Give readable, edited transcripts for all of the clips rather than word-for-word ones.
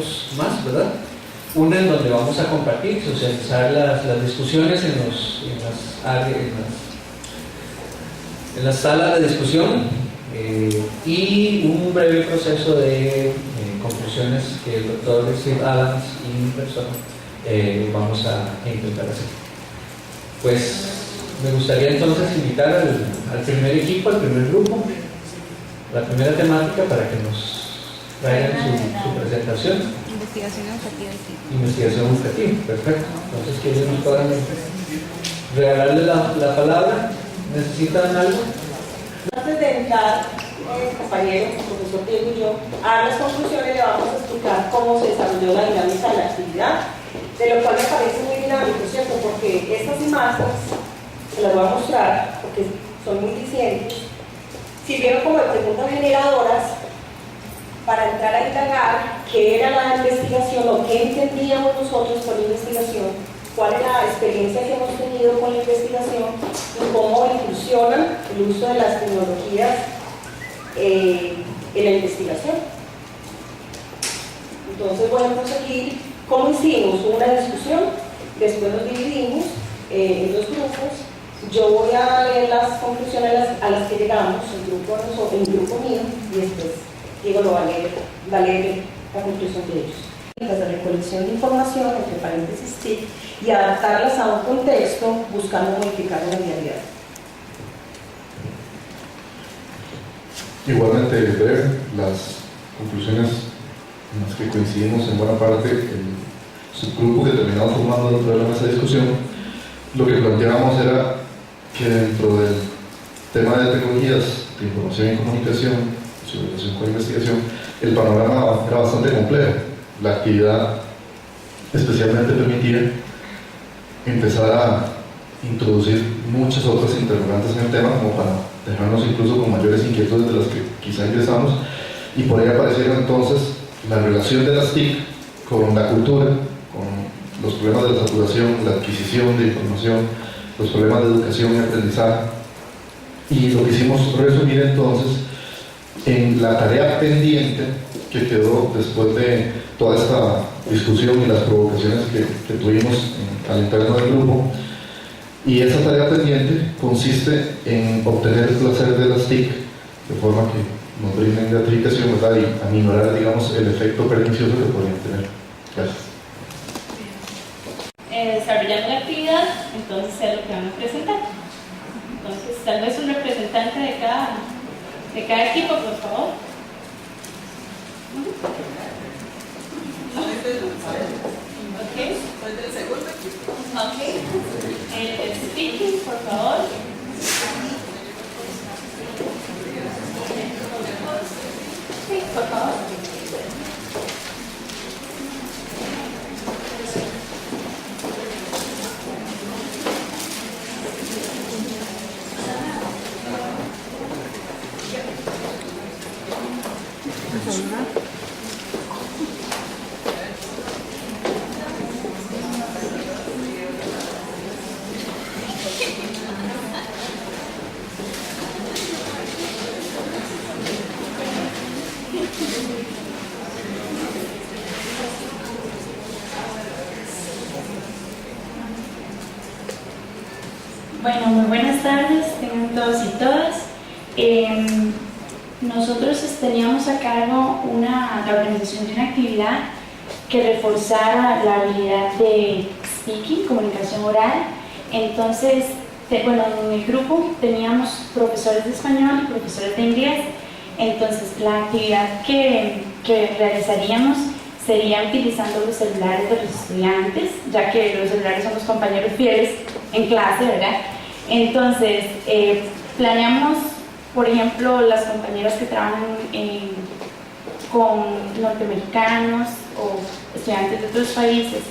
eventos más, ¿verdad? Una en donde vamos a compartir, socializar las discusiones en las áreas, en las salas de discusión, y un breve proceso de conclusiones que el doctor Steve Adams y mi persona vamos a intentar hacer. Pues me gustaría entonces invitar al primer equipo, al primer grupo, la primera temática para que nos traigan su presentación. Investigación educativa. Investigación educativa, perfecto. Entonces, que ellos nos puedan regalarle la palabra. ¿Necesitan algo? Antes de entrar, compañeros, el profesor Diego y yo, a las conclusiones le vamos a explicar cómo se desarrolló la dinámica de la actividad, de lo cual me parece muy dinámico, ¿cierto? Porque estas imágenes, se las voy a mostrar, porque son muy dicientes, sirvieron como de preguntas generadoras para entrar a indagar qué era la investigación o qué entendíamos nosotros por la investigación, cuál es la experiencia que hemos tenido con la investigación y cómo incursionan el uso de las tecnologías en la investigación. Entonces, bueno, vamos aquí, ¿cómo hicimos? Una discusión, después nos dividimos en dos grupos. Yo voy a leer las conclusiones a las que llegamos, el grupo mío, y después Diego lo va a leer la conclusión de ellos. De recolección de información, entre paréntesis TIC, y adaptarlas a un contexto buscando modificar una realidad. Igualmente ver las conclusiones en las que coincidimos en buena parte el subgrupo que terminamos formando dentro de la mesa de discusión. Lo que planteábamos era que dentro del tema de tecnologías de información y comunicación, su relación con la investigación, el panorama era bastante complejo. La actividad especialmente permitía empezar a introducir muchas otras interrogantes en el tema, como para dejarnos incluso con mayores inquietudes de las que quizá ingresamos, y por ahí aparecieron entonces la relación de las TIC con la cultura, con los problemas de la saturación, la adquisición de información, los problemas de educación y aprendizaje, y lo que hicimos resumir entonces en la tarea pendiente que quedó después de toda esta discusión y las provocaciones que tuvimos al interno del grupo. Y esa tarea pendiente consiste en obtener el placer de las TIC de forma que nos brinden gratificación, ¿verdad? Y aminorar, digamos, el efecto pernicioso que podrían tener. Gracias. Desarrollando la actividad, entonces es lo que van a presentar. Entonces, tal vez un representante de cada equipo, por favor. Okay. Soy del segundo equipo. Okay. El speaking, por favor. Sí, por favor. Bueno, muy buenas tardes, tengan todos y todas. Nosotros teníamos a cargo la organización de una actividad que reforzara la habilidad de speaking, comunicación oral. Entonces, en el grupo teníamos profesores de español y profesores de inglés. Entonces, la actividad que realizaríamos sería utilizando los celulares de los estudiantes, ya que los celulares son los compañeros fieles en clase, ¿verdad? Entonces, planeamos, por ejemplo, las compañeras que trabajan con norteamericanos o estudiantes de otros países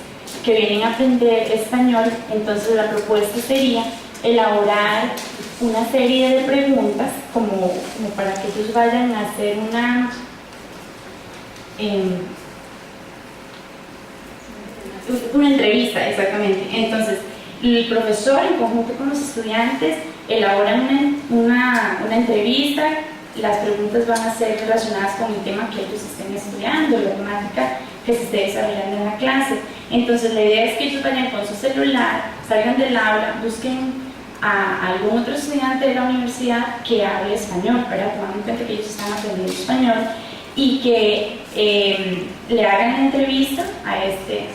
que vienen a aprender español. Entonces, la propuesta sería elaborar una serie de preguntas como para que ellos vayan a hacer una entrevista, exactamente. Entonces, el profesor en conjunto con los estudiantes elaboran una entrevista. Las preguntas van a ser relacionadas con el tema que ellos estén estudiando, la temática que se esté desarrollando en la clase. Entonces la idea es que ellos vayan con su celular, salgan del aula, busquen a algún otro estudiante de la universidad que hable español, ¿verdad? Tomando en cuenta que ellos están aprendiendo español, y que le hagan la entrevista a este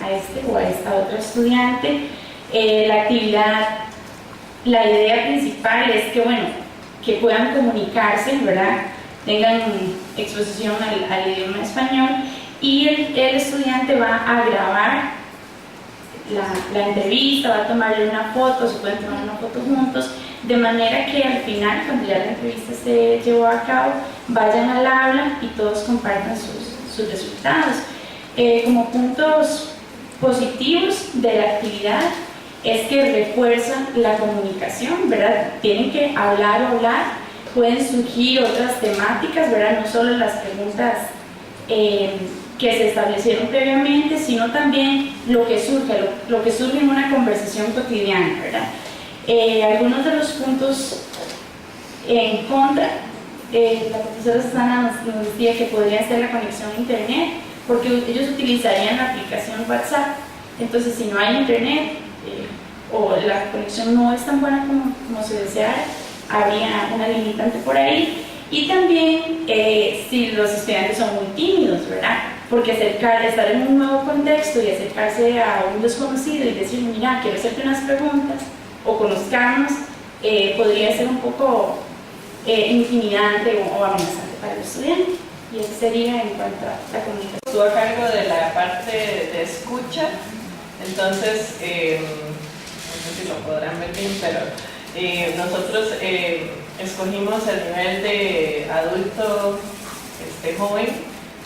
o a esta otra estudiante. La actividad, la idea principal es que, bueno, que puedan comunicarse, ¿verdad? Tengan exposición al idioma español, y el estudiante va a grabar la entrevista, va a tomarle una foto, se pueden tomar una foto juntos, de manera que al final, cuando ya la entrevista se llevó a cabo, vayan al aula y todos compartan sus resultados. Como puntos positivos de la actividad es que refuerza la comunicación, ¿verdad? Tienen que hablar, pueden surgir otras temáticas, ¿verdad? No solo las preguntas que se establecieron previamente, sino también lo que surge en una conversación cotidiana, ¿verdad? Algunos de los puntos en contra, la profesora Susana nos decía que podría ser la conexión a internet, porque ellos utilizarían la aplicación WhatsApp. Entonces, si no hay internet o la conexión no es tan buena como se deseara, habría una limitante por ahí. Y también si los estudiantes son muy tímidos, ¿verdad? Porque estar en un nuevo contexto y acercarse a un desconocido y decir, mira, quiero hacerte unas preguntas o conozcarnos, podría ser un poco intimidante o amenazante para el estudiante. Y eso sería en cuanto a la comunicación. Estuvo a cargo de la parte de escucha, entonces, no sé si lo podrán ver bien, pero nosotros escogimos el nivel de adulto joven,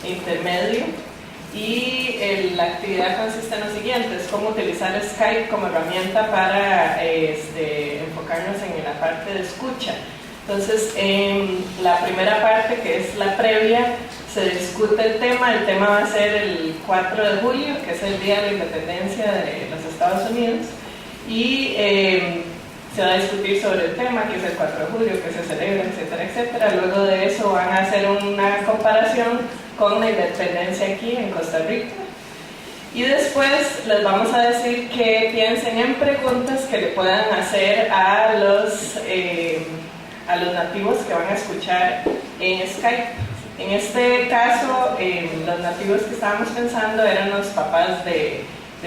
intermedio, y la actividad consiste en lo siguiente: es cómo utilizar Skype como herramienta para enfocarnos en la parte de escucha. Entonces, en la primera parte, que es la previa, se discute el tema va a ser el 4 de julio, que es el Día de la Independencia de los Estados Unidos, y se va a discutir sobre el tema, que es el 4 de julio, que se celebra, etcétera, etcétera. Luego de eso van a hacer una comparación con la independencia aquí en Costa Rica. Y después les vamos a decir que piensen en preguntas que le puedan hacer a los nativos que van a escuchar en Skype. En este caso, los nativos que estábamos pensando eran los papás de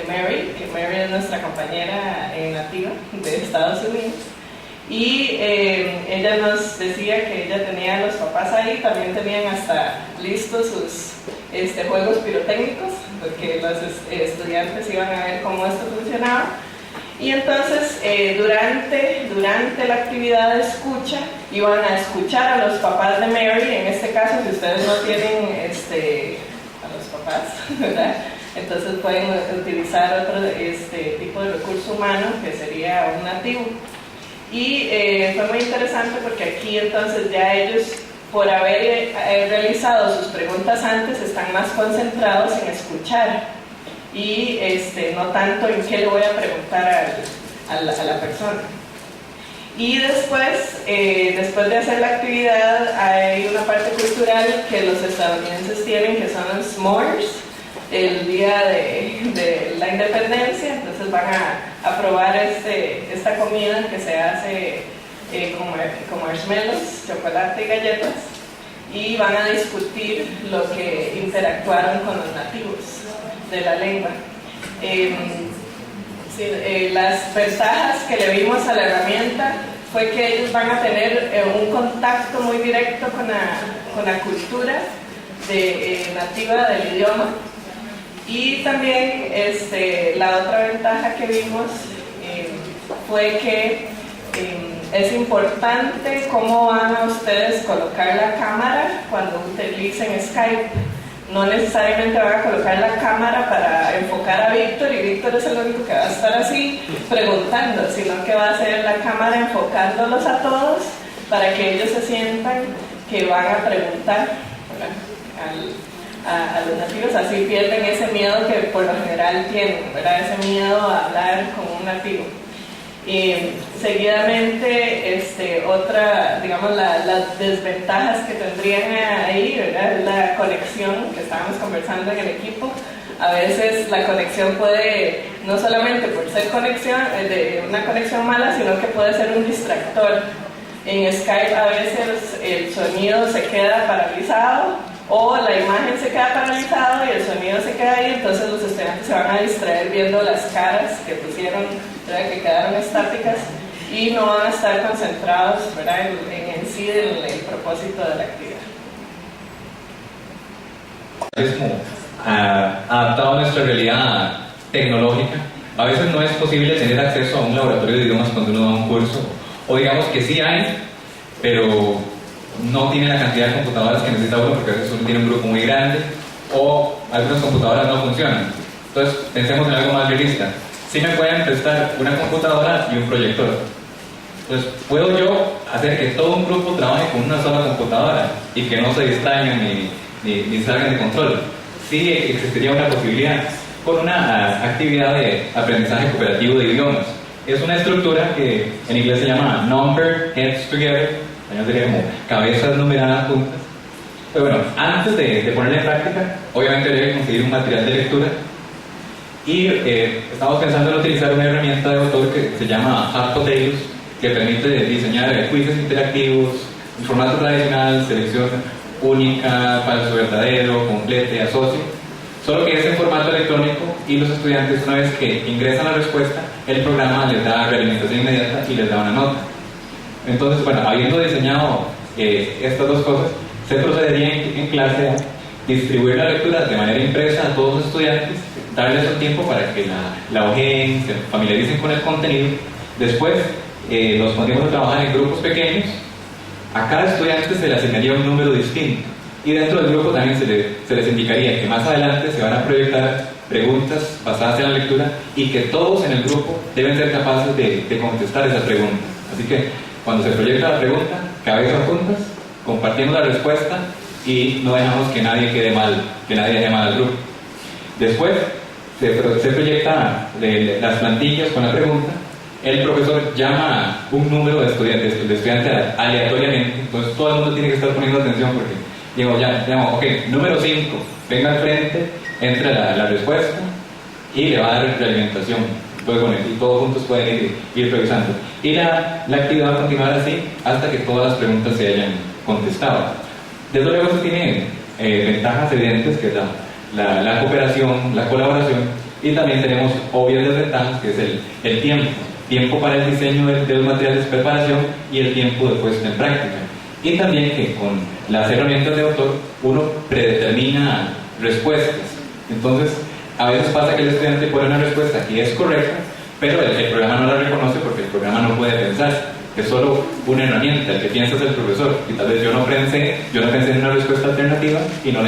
Mary, que Mary es nuestra compañera nativa de Estados Unidos. Y ella nos decía que ella tenía a los papás ahí, también tenían hasta listos sus juegos pirotécnicos, porque los estudiantes iban a ver cómo esto funcionaba. Y entonces, durante la actividad de escucha, iban a escuchar a los papás de Mary. En este caso, si ustedes no tienen a los papás, ¿verdad?, entonces pueden utilizar otro tipo de recurso humano, que sería un nativo. Y fue muy interesante porque aquí entonces ya ellos, por haber realizado sus preguntas antes, están más concentrados en escuchar y no tanto en qué le voy a preguntar a la persona. Y después de hacer la actividad, hay una parte cultural que los estadounidenses tienen, que son los s'mores, el día de la independencia. Entonces van a probar esta comida que se hace con marshmallows, chocolate y galletas, y van a discutir lo que interactuaron con los nativos de la lengua. Las ventajas que le vimos a la herramienta fue que ellos van a tener un contacto muy directo con la cultura nativa del idioma. Y también la otra ventaja que vimos fue que es importante cómo van a ustedes colocar la cámara cuando utilicen Skype. No necesariamente van a colocar la cámara para enfocar a Víctor, y Víctor es el único que va a estar así preguntando, sino que va a ser la cámara enfocándolos a todos para que ellos se sientan que van a preguntar, ¿verdad?, a los nativos. Así pierden ese miedo que por lo general tienen, ¿verdad?, ese miedo a hablar con un nativo. Seguidamente, otra, digamos, las desventajas que tendrían ahí, ¿verdad?, es la conexión que estábamos conversando en el equipo. a veces la conexión puede, no solamente por ser una conexión mala, sino que puede ser un distractor. En Skype a veces el sonido se queda paralizado o la imagen se queda paralizada y el sonido se queda ahí, entonces los estudiantes se van a distraer viendo las caras que pusieron, ¿verdad?, que quedaron estáticas, y no van a estar concentrados, ¿verdad?, en sí el propósito de la actividad. Es como adaptado a nuestra realidad tecnológica. A veces no es posible tener acceso a un laboratorio de idiomas cuando uno da un curso, o digamos que sí hay, pero no tiene la cantidad de computadoras que necesita uno, porque a veces uno tiene un grupo muy grande o algunas computadoras no funcionan. Entonces pensemos en algo más realista. Sí me pueden prestar una computadora y un proyector. Entonces puedo yo hacer que todo un grupo trabaje con una sola computadora y que no se distraigan ni salgan de control. Sí existiría una posibilidad con una actividad de aprendizaje cooperativo de idiomas. Es una estructura que en inglés se llama Number Heads Together, en español sería como cabezas numeradas juntas. Pero bueno, antes de ponerla en práctica, obviamente habría que conseguir un material de lectura, y estamos pensando en utilizar una herramienta de autor que se llama Hot Potatoes, que permite diseñar quizzes interactivos en formato tradicional, selección única, falso verdadero, complete, asocio, solo que es en formato electrónico, y los estudiantes, una vez que ingresan la respuesta, el programa les da realimentación inmediata y les da una nota. Entonces, bueno, habiendo diseñado estas dos cosas, se procedería en clase a distribuir la lectura de manera impresa a todos los estudiantes, darles un tiempo para que la ojeen, se familiaricen con el contenido. Después los pondríamos a trabajar en grupos pequeños. A cada estudiante se le asignaría un número distinto, y dentro del grupo también se les indicaría que más adelante se van a proyectar preguntas basadas en la lectura, y que todos en el grupo deben ser capaces de contestar esas preguntas. Así que cuando se proyecta la pregunta, cabezas juntas, compartimos la respuesta y no dejamos que nadie quede mal, que nadie deje mal al grupo. Después se proyecta las plantillas con la pregunta. El profesor llama un número de estudiantes aleatoriamente, entonces todo el mundo tiene que estar poniendo atención, porque digo, ok, número 5, venga al frente, entra la respuesta y le va a dar realimentación. Entonces, bueno, y todos juntos pueden ir revisando. Y la actividad va a continuar así hasta que todas las preguntas se hayan contestado. Desde luego esto tiene ventajas evidentes, que es la cooperación, la colaboración, y también tenemos obvias desventajas, que es el tiempo para el diseño de los materiales de preparación y el tiempo de puesta en práctica. Y también que con las herramientas de autor uno predetermina respuestas. Entonces, a veces pasa que el estudiante pone una respuesta que es correcta, pero el programa no la reconoce porque el programa no puede pensar. Es solo una herramienta, el que piensa es el profesor, y tal vez yo no pensé en una respuesta alternativa y no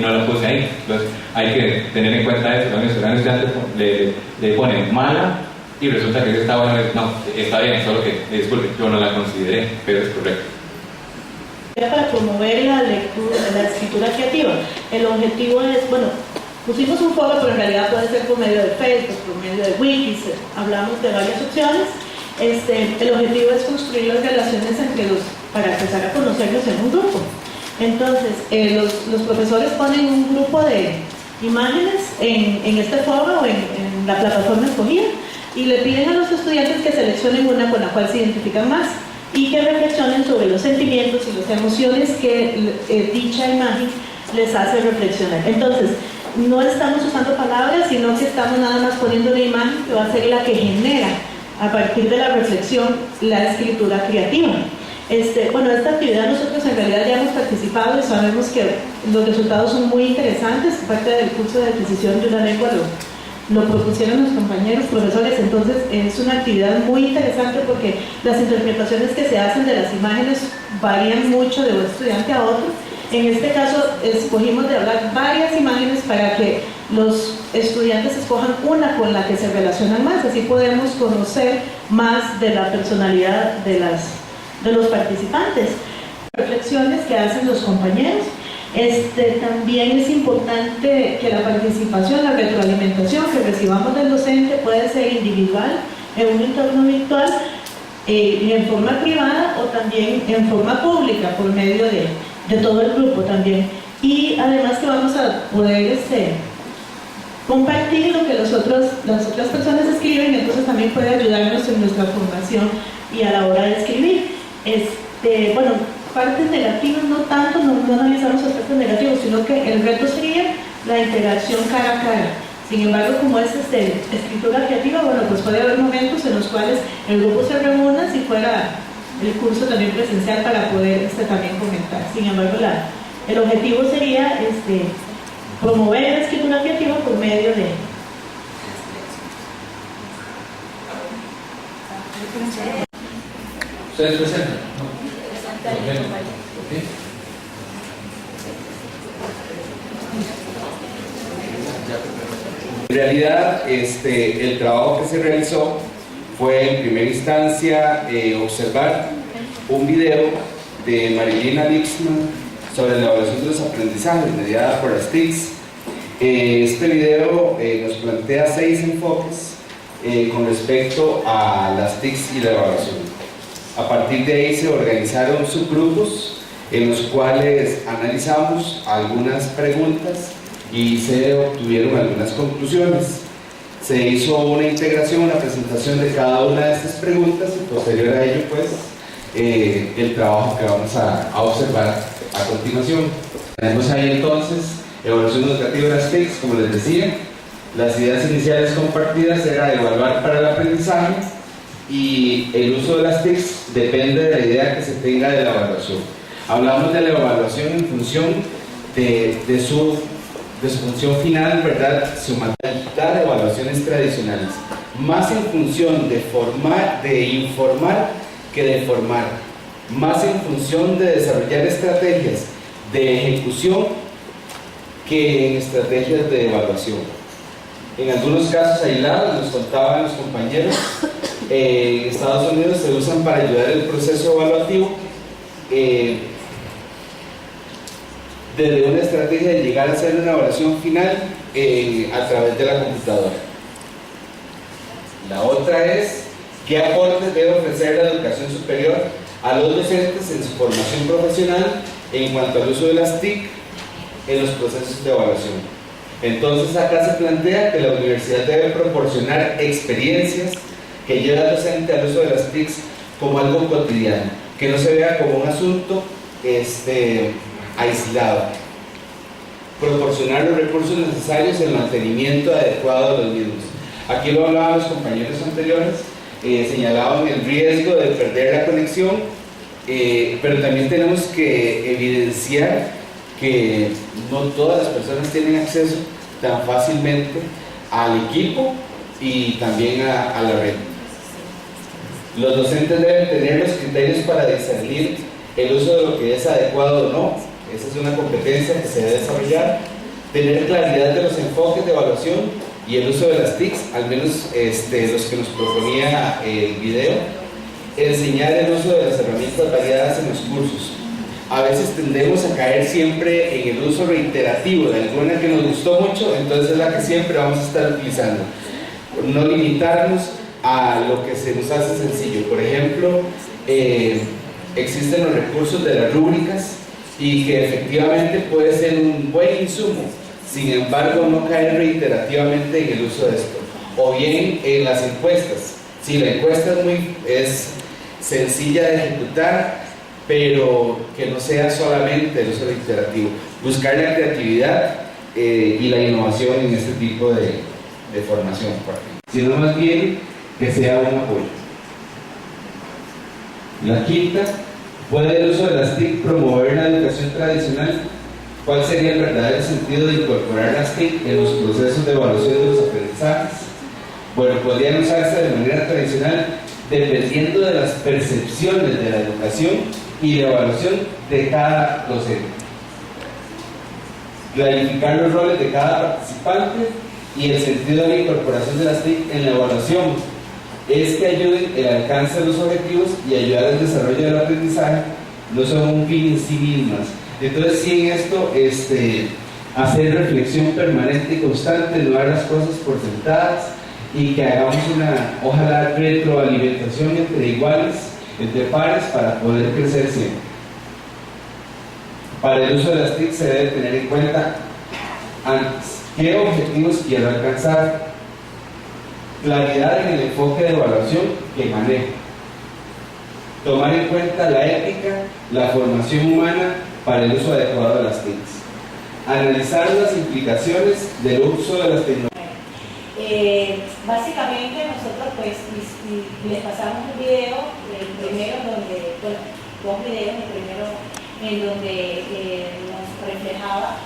la puse ahí. Entonces hay que tener en cuenta eso. Cuando el estudiante le pone mala y resulta que está bueno, no, está bien, solo que disculpe, yo no la consideré, pero es correcto. Para promover la lectura, la escritura creativa, el objetivo es, bueno, pusimos un foro, pero en realidad puede ser por medio de Facebook, por medio de wikis, hablamos de varias opciones. El objetivo es construir las relaciones para empezar a conocerlos en un grupo. Entonces, los profesores ponen un grupo de imágenes en este foro o en la plataforma escogida, y le piden a los estudiantes que seleccionen una con la cual se identifican más y que reflexionen sobre los sentimientos y las emociones que dicha imagen les hace reflexionar. Entonces, no estamos usando palabras, sino que estamos nada más poniendo una imagen que va a ser la que genera, a partir de la reflexión, la escritura creativa. Esta actividad nosotros en realidad ya hemos participado y sabemos que los resultados son muy interesantes. Parte del curso de adquisición de una lengua lo propusieron los compañeros profesores. Entonces es una actividad muy interesante porque las interpretaciones que se hacen de las imágenes varían mucho de un estudiante a otro. En este caso escogimos de hablar varias imágenes para que los estudiantes escojan una con la que se relacionan más, así podemos conocer más de la personalidad de los participantes. Reflexiones que hacen los compañeros. También es importante que la participación, la retroalimentación que recibamos del docente puede ser individual, en un entorno virtual, en forma privada o también en forma pública por medio de todo el grupo también. Y además que vamos a poder compartir lo que las otras personas escriben, entonces también puede ayudarnos en nuestra formación y a la hora de escribir. Bueno, partes negativas no tanto, no analizamos aspectos negativos, sino que el reto sería la interacción cara a cara. Sin embargo, como es escritura creativa, bueno, pues puede haber momentos en los cuales el grupo se reúna si fuera el curso también presencial para poder también comentar. Sin embargo, el objetivo sería promover la escritura creativa por medio de... ¿Ustedes presentan? En realidad, el trabajo que se realizó fue en primera instancia observar un video de Marilina Lixman sobre la evaluación de los aprendizajes mediada por las TICs. Este video nos plantea 6 enfoques con respecto a las TICs y la evaluación. A partir de ahí se organizaron subgrupos en los cuales analizamos algunas preguntas y se obtuvieron algunas conclusiones. Se hizo una integración, una presentación de cada una de estas preguntas y posterior a ello, pues, el trabajo que vamos a observar a continuación. Tenemos ahí entonces evaluación educativa de las TICs, como les decía. Las ideas iniciales compartidas era evaluar para el aprendizaje y el uso de las TICs depende de la idea que se tenga de la evaluación. Hablamos de la evaluación en función de su función final, ¿verdad? Su modalidad de evaluaciones tradicionales, más en función de informar que de formar, más en función de desarrollar estrategias de ejecución que en estrategias de evaluación. En algunos casos aislados, nos contaban los compañeros, en Estados Unidos se usan para ayudar el proceso evaluativo desde una estrategia de llegar a hacer una evaluación final a través de la computadora. La otra es qué aportes debe ofrecer la educación superior a los docentes en su formación profesional en cuanto al uso de las TIC en los procesos de evaluación. Entonces acá se plantea que la universidad debe proporcionar experiencias que lleven al docente al uso de las TICs como algo cotidiano, que no se vea como un asunto aislado. Proporcionar los recursos necesarios y el mantenimiento adecuado de los mismos. Aquí lo hablaban los compañeros anteriores, señalaban el riesgo de perder la conexión, pero también tenemos que evidenciar que no todas las personas tienen acceso tan fácilmente al equipo y también a la red. Los docentes deben tener los criterios para discernir el uso de lo que es adecuado o no. Esa es una competencia que se debe desarrollar. Tener claridad de los enfoques de evaluación y el uso de las TICs, al menos los que nos proponía el video. Enseñar el uso de las herramientas variadas en los cursos. A veces tendemos a caer siempre en el uso reiterativo de alguna que nos gustó mucho, entonces es la que siempre vamos a estar utilizando. No limitarnos a lo que se nos hace sencillo. Por ejemplo, existen los recursos de las rúbricas y que efectivamente puede ser un buen insumo, sin embargo no caer reiterativamente en el uso de esto. O bien en las encuestas. Si la encuesta es sencilla de ejecutar, pero que no sea solamente el uso reiterativo. Buscar la creatividad y la innovación en este tipo de formación, sino más bien que sea un apoyo. La quinta, ¿puede el uso de las TIC promover la educación tradicional? ¿Cuál sería el verdadero sentido de incorporar las TIC en los procesos de evaluación de los aprendizajes? Bueno, podrían usarse de manera tradicional dependiendo de las percepciones de la educación y la evaluación de cada docente. Clarificar los roles de cada participante y el sentido de la incorporación de las TIC en la evaluación es que ayuden el alcance de los objetivos y ayudar al desarrollo del aprendizaje, no son un fin en sí mismas. Entonces, sí, en esto, hacer reflexión permanente y constante, no dar las cosas por sentadas y que hagamos una, ojalá, retroalimentación entre iguales, entre pares, para poder crecer siempre. Para el uso de las TIC se debe tener en cuenta antes ¿Qué objetivos quiero alcanzar? Claridad en el enfoque de evaluación que manejo. Tomar en cuenta la ética, la formación humana para el uso adecuado de las TICs. Analizar las implicaciones del uso de las tecnologías. Básicamente nosotros pues les pasamos un video, el primero donde, bueno, dos videos, el primero en donde nos reflejaba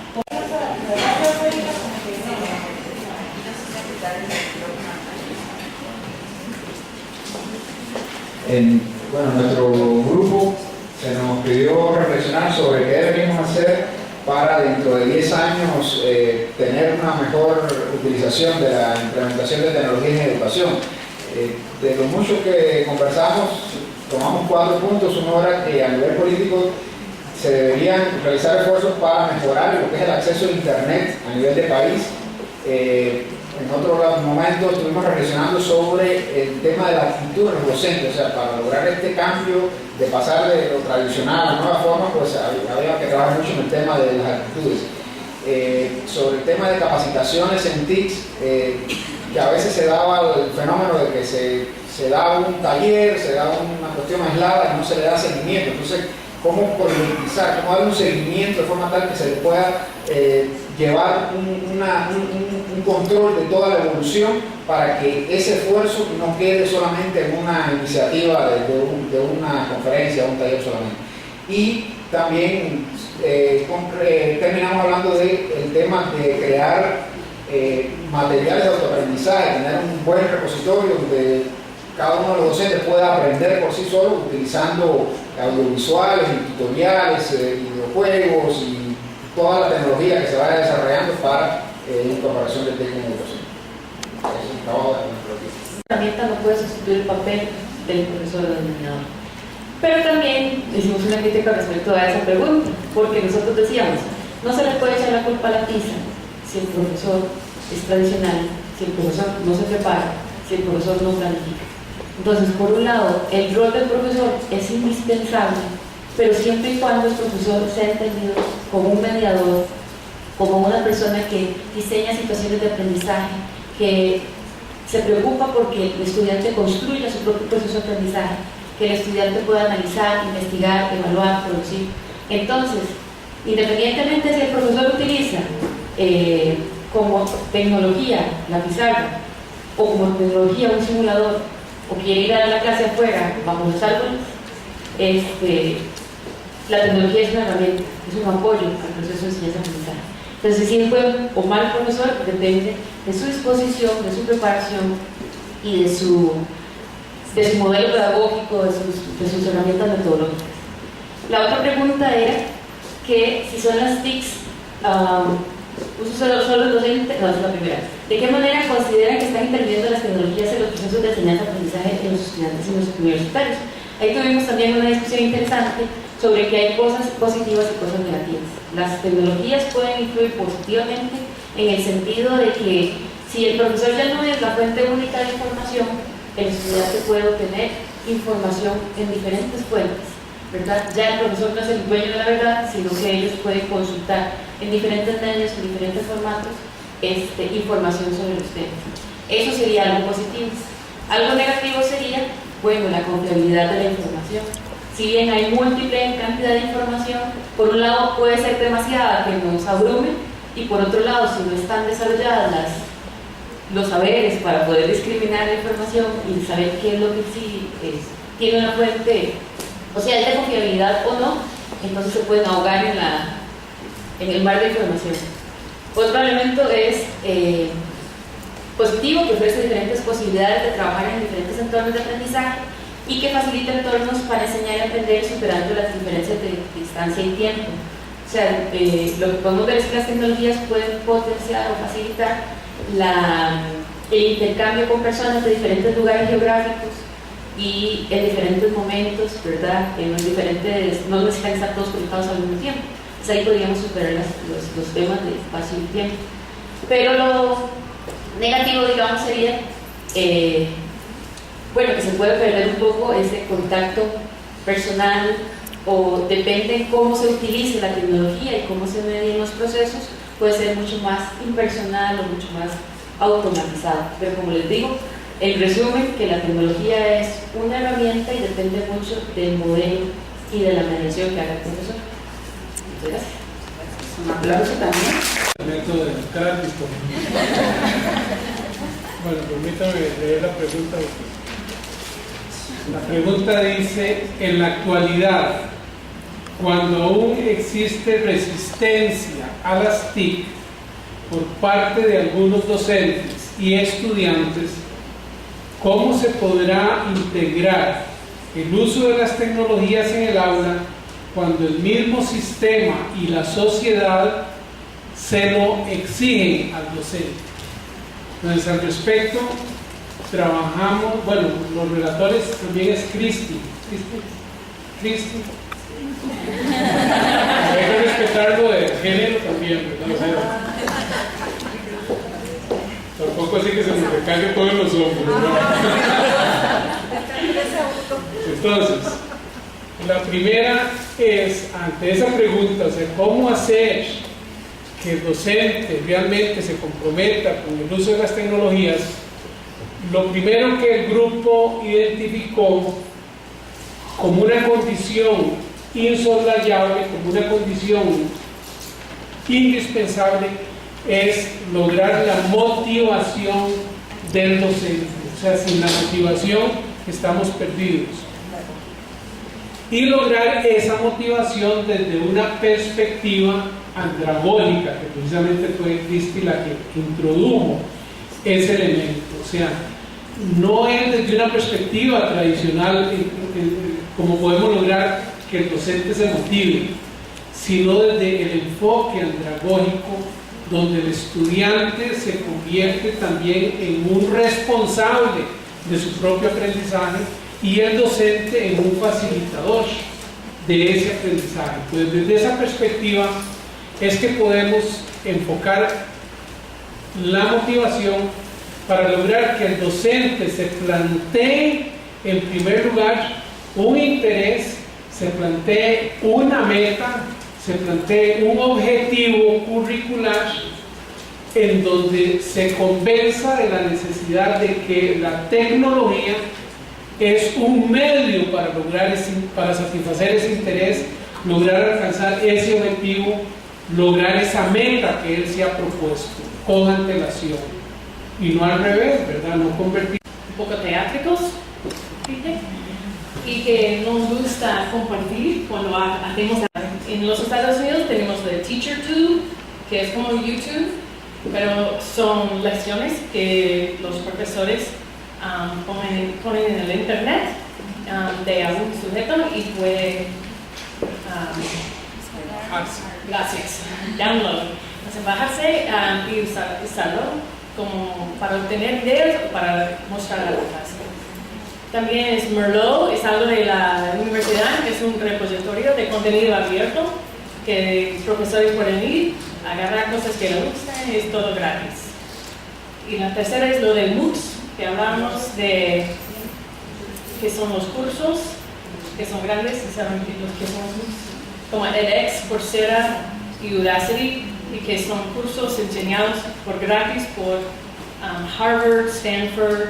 bueno, nuestro grupo se nos pidió reflexionar sobre qué deberíamos hacer para dentro de 10 años tener una mejor utilización de la implementación de tecnología en educación. De lo mucho que conversamos, tomamos 4 puntos. Uno era que a nivel político se deberían realizar esfuerzos para mejorar lo que es el acceso a Internet a nivel de país. En otro momento estuvimos reflexionando sobre el tema de la actitud de los docentes, o sea, para lograr este cambio de pasar de lo tradicional a la nueva forma, pues había que trabajar mucho en el tema de las actitudes. Sobre el tema de capacitaciones en TICs, que a veces se daba el fenómeno de que se da un taller, se da una cuestión aislada y no se le da seguimiento. Entonces, ¿cómo politizar, cómo dar un seguimiento de forma tal que se le pueda llevar un control de toda la evolución para que ese esfuerzo no quede solamente en una iniciativa de una conferencia o un taller solamente? Y también terminamos hablando del tema de crear materiales de autoaprendizaje, tener un buen repositorio donde cada uno de los docentes pueda aprender por sí solo utilizando audiovisuales, tutoriales, videojuegos y toda la tecnología que se vaya desarrollando para la incorporación del técnico en educación. Es un trabajo de tecnología. La herramienta no puede sustituir el papel del profesor denominador. Pero también hicimos una crítica respecto a esa pregunta, porque nosotros decíamos, no se le puede echar la culpa a la tiza si el profesor es tradicional, si el profesor no se prepara, si el profesor no planifica. Entonces, por un lado, el rol del profesor es indispensable, pero siempre y cuando el profesor sea entendido como un mediador, como una persona que diseña situaciones de aprendizaje, que se preocupa porque el estudiante construya su propio proceso de aprendizaje, que el estudiante pueda analizar, investigar, evaluar, producir. Entonces, independientemente si el profesor utiliza como tecnología la pizarra o como tecnología un simulador, o quiere ir a la clase afuera bajo los árboles, la tecnología es una herramienta, es un apoyo al proceso de enseñanza-aprendizaje. Entonces, si es buen o mal profesor, depende de su disposición, de su preparación y de su modelo pedagógico, de sus herramientas metodológicas. La otra pregunta era que si son las TICs, solo los docentes, no, es la primera. ¿De qué manera consideran que están interviniendo las tecnologías en los procesos de enseñanza-aprendizaje en los estudiantes y los universitarios? Ahí tuvimos también una discusión interesante sobre que hay cosas positivas y cosas negativas. Las tecnologías pueden influir positivamente en el sentido de que si el profesor ya no es la fuente única de información, el estudiante puede obtener información en diferentes fuentes, ¿verdad? Ya el profesor no es el dueño de la verdad, sino que ellos pueden consultar en diferentes medios, en diferentes formatos, información sobre los temas. Eso sería algo positivo. Algo negativo sería, bueno, la confiabilidad de la información. Si bien hay múltiple cantidad de información, por un lado puede ser demasiada que nos abrume, y por otro lado, si no están desarrolladas los saberes para poder discriminar la información y saber qué es lo que sí tiene una fuente, o sea, es de confiabilidad o no, entonces se pueden ahogar en el mar de información. Otro elemento es positivo, que ofrece diferentes posibilidades de trabajar en diferentes entornos de aprendizaje y que facilita entornos para enseñar y aprender superando las diferencias de distancia y tiempo. O sea, lo que podemos ver es que las tecnologías pueden potenciar o facilitar el intercambio con personas de diferentes lugares geográficos y en diferentes momentos, ¿verdad? No necesitan estar todos conectados al mismo tiempo. Entonces ahí podríamos superar los temas de espacio y tiempo. Pero lo negativo, digamos, sería que se puede perder un poco ese contacto personal, o depende cómo se utilice la tecnología y cómo se medien los procesos, puede ser mucho más impersonal o mucho más automatizado. Pero como les digo, el resumen que la tecnología es una herramienta y depende mucho del modelo y de la mediación que haga el profesor. Muchas gracias. Un aplauso también. Método democrático. Bueno, permítame leer la pregunta. La pregunta dice: en la actualidad, cuando aún existe resistencia a las TIC por parte de algunos docentes y estudiantes, ¿cómo se podrá integrar el uso de las tecnologías en el aula cuando el mismo sistema y la sociedad se lo exigen al docente? Entonces, al respecto, trabajamos, bueno, los relatores también es Cristi. Hay que respetar lo de género también, ¿verdad? O sea, tampoco así que se nos recaiga todos los hombres, ¿no? Entonces, la primera es, ante esa pregunta, o sea, ¿cómo hacer que el docente realmente se comprometa con el uso de las tecnologías? Lo primero que el grupo identificó como una condición insoslayable, como una condición indispensable, es lograr la motivación del docente. O sea, sin la motivación estamos perdidos. Y lograr esa motivación desde una perspectiva andragógica, que precisamente fue Cristi la que introdujo ese elemento. O sea, no es desde una perspectiva tradicional como podemos lograr que el docente se motive, sino desde el enfoque andragógico, donde el estudiante se convierte también en un responsable de su propio aprendizaje y el docente en un facilitador de ese aprendizaje. Pues desde esa perspectiva es que podemos enfocar la motivación para lograr que el docente se plantee en primer lugar un interés, se plantee una meta, se plantee un objetivo curricular en donde se convenza de la necesidad de que la tecnología es un medio para lograr para satisfacer ese interés, lograr alcanzar ese objetivo, lograr esa meta que él se ha propuesto con antelación. Y no al revés, ¿verdad? No convertir. Un poco teátricos, ¿viste? Y que nos gusta compartir cuando hacemos. En los Estados Unidos tenemos el TeacherTube, que es como YouTube, pero son lecciones que los profesores ponen en el internet de algún sujeto y puede gracias, download, entonces bajarse y usarlo como para obtener ideas o para mostrar a la clase. También es Merlot, es algo de la universidad, es un repositorio de contenido abierto que profesores pueden ir, agarrar cosas que les gustan, es todo gratis. Y la tercera es lo de MOOCs, que hablamos de que son los cursos, que son grandes, ¿saben los que son los MOOCs? Como edX, Coursera y Udacity, y que son cursos enseñados por gratis por Harvard, Stanford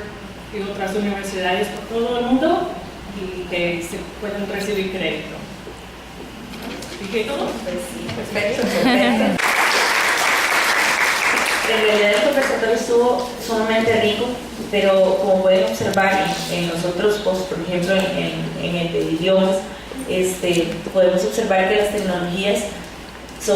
y otras universidades por todo el mundo y que se pueden recibir crédito. ¿Dije todo? Pues sí, perfecto. En realidad el conversatorio estuvo sumamente rico, pero como pueden observar en los otros posts, por ejemplo en el de idiomas, podemos observar que las tecnologías es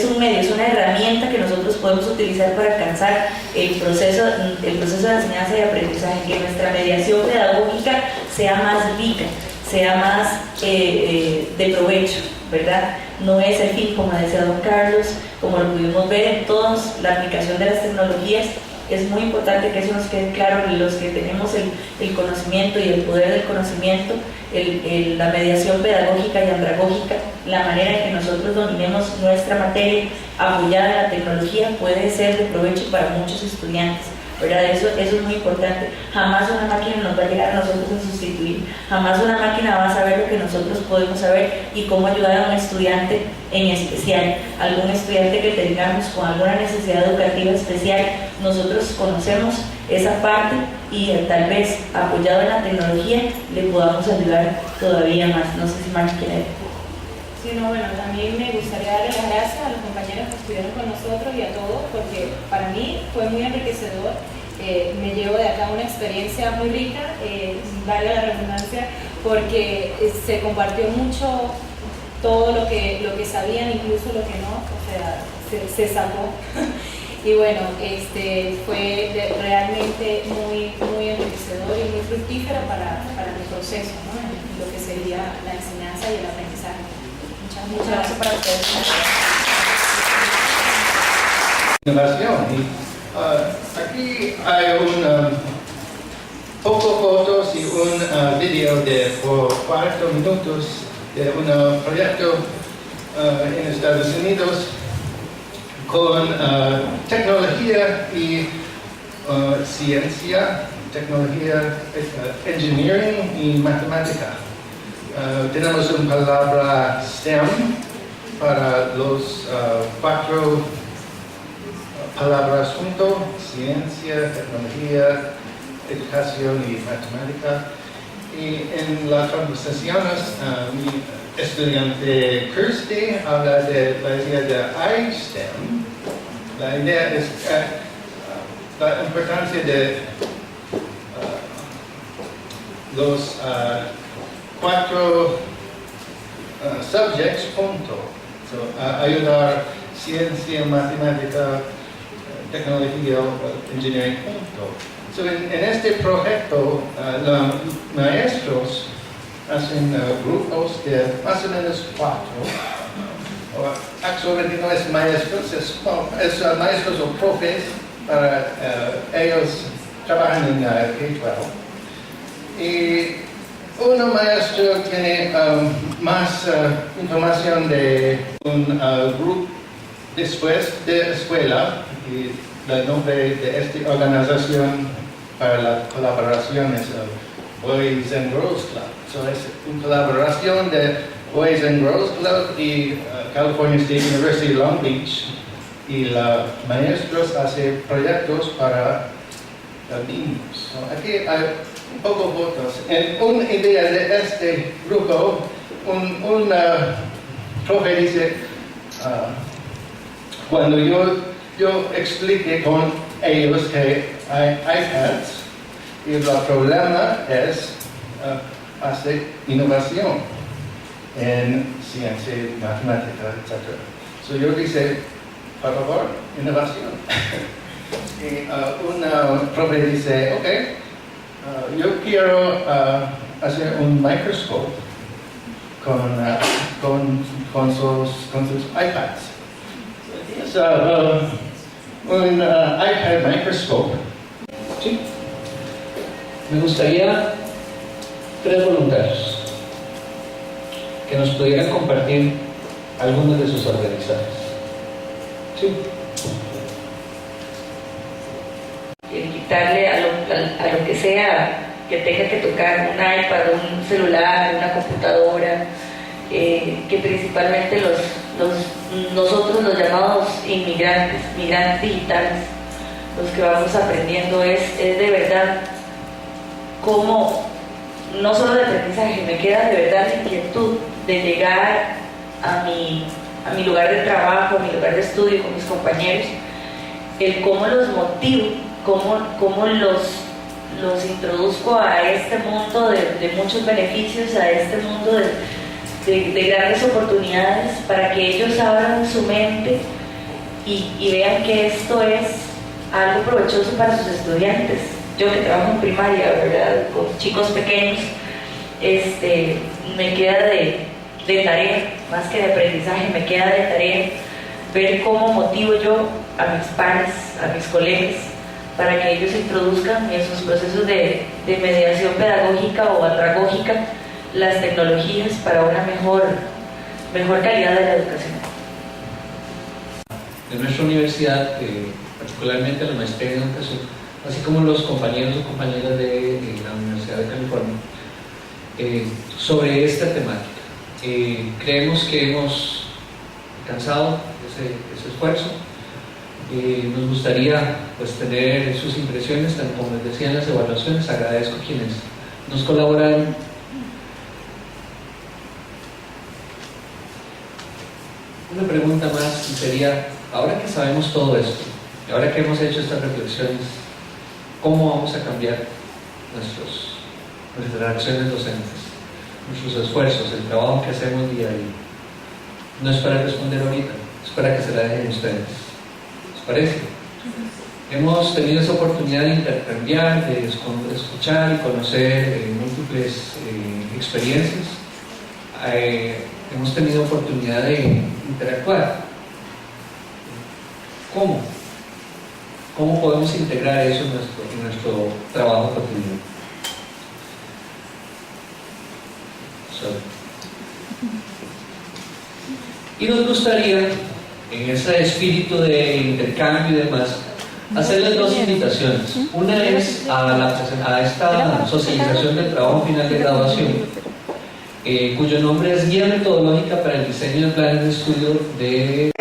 un medio, es una herramienta que nosotros podemos utilizar para alcanzar el proceso de enseñanza y aprendizaje, que nuestra mediación pedagógica sea más rica, sea más de provecho, ¿verdad? No es el fin, como decía don Carlos, como lo pudimos ver en toda la aplicación de las tecnologías. Es muy importante que eso nos quede claro, los que tenemos el conocimiento y el poder del conocimiento, la mediación pedagógica y andragógica, la manera en que nosotros dominemos nuestra materia apoyada en la tecnología puede ser de provecho para muchos estudiantes, ¿verdad? Eso es muy importante. Jamás una máquina nos va a llegar a nosotros a sustituir, jamás una máquina va a saber lo que nosotros podemos saber y cómo ayudar a un estudiante en especial, algún estudiante que tengamos con alguna necesidad educativa especial. Nosotros conocemos esa parte y tal vez apoyado en la tecnología le podamos ayudar todavía más. No sé si Mark quiere. Sí, no, bueno, también me gustaría darle las gracias a los compañeros que estuvieron con nosotros y a todos, porque para mí fue muy enriquecedor. Me llevo de acá una experiencia muy rica, valga la redundancia, porque se compartió mucho todo lo que sabían, incluso lo que no, o sea, se sacó. Y bueno, fue realmente muy enriquecedor y muy fructífero para mi proceso, ¿no? En lo que sería la enseñanza y el aprendizaje. Muchas gracias para ustedes. Innovación. Aquí hay poco fotos y un video de por 40 minutos de un proyecto en Estados Unidos con tecnología y ciencia, tecnología, engineering y matemática. Tenemos una palabra STEM para los 4 palabras juntos: ciencia, tecnología, educación y matemática. Y en las conversaciones, mi estudiante Kirsty habla de la idea de iSTEM. La idea es la importancia de los 4 subjects juntos. Ayudar ciencia, matemática, tecnología, engineering juntos. En este proyecto, los maestros hacen grupos de más o menos 4. Actualmente no es maestros, es maestros o profes, para ellos trabajan en K-12. Y un maestro tiene más información de un grupo después de la escuela, y el nombre de esta organización para la colaboración es Boys and Girls Club. Es una colaboración de Boys and Girls Club y California State University Long Beach, y los maestros hacen proyectos para los niños. Aquí hay un poco fotos. Una idea de este grupo, un profe dice, cuando yo expliqué con ellos que hay iPads y el problema es hacer innovación en ciencia, matemática, etc. Yo dije, por favor, innovación. Y un profe dice, ok, yo quiero hacer un microscopio con sus iPads. Un iPad microscope. Sí. Me gustaría 3 voluntarios que nos pudieran compartir algunos de sus aprendizajes. Sí. Quitarle a lo que sea que tenga que tocar, un iPad, un celular, una computadora, que principalmente nosotros los llamados inmigrantes, migrantes digitales, los que vamos aprendiendo es de verdad cómo, no solo de aprendizaje, me queda de verdad la inquietud de llegar a mi lugar de trabajo, a mi lugar de estudio con mis compañeros, el cómo los motivo, cómo los introduzco a este mundo de muchos beneficios, a este mundo de grandes oportunidades, para que ellos abran su mente y vean que esto es algo provechoso para sus estudiantes. Yo que trabajo en primaria, ¿verdad?, con chicos pequeños, me queda de tarea, más que de aprendizaje, me queda de tarea ver cómo motivo yo a mis pares, a mis colegas, para que ellos introduzcan en sus procesos de mediación pedagógica o andragógica las tecnologías para una mejor calidad de la educación. En nuestra universidad, particularmente la maestría en educación, así como los compañeros o compañeras de la Universidad de California, sobre esta temática. Creemos que hemos alcanzado ese esfuerzo. Nos gustaría pues tener sus impresiones, tanto como les decía en las evaluaciones. Agradezco a quienes nos colaboraron. Una pregunta más sería, ahora que sabemos todo esto, ahora que hemos hecho estas reflexiones, ¿cómo vamos a cambiar nuestras acciones docentes, nuestros esfuerzos, el trabajo que hacemos día a día? No es para responder ahorita, es para que se la dejen ustedes. ¿Les parece? Hemos tenido esa oportunidad de intercambiar, de escuchar y conocer múltiples experiencias. Hemos tenido oportunidad de interactuar. ¿Cómo? ¿Cómo podemos integrar eso en nuestro trabajo cotidiano? Y nos gustaría, en ese espíritu de intercambio y demás, hacerles dos invitaciones. Una es a esta socialización del trabajo final de graduación, cuyo nombre es Guía Metodológica para el Diseño de Planes de Estudio de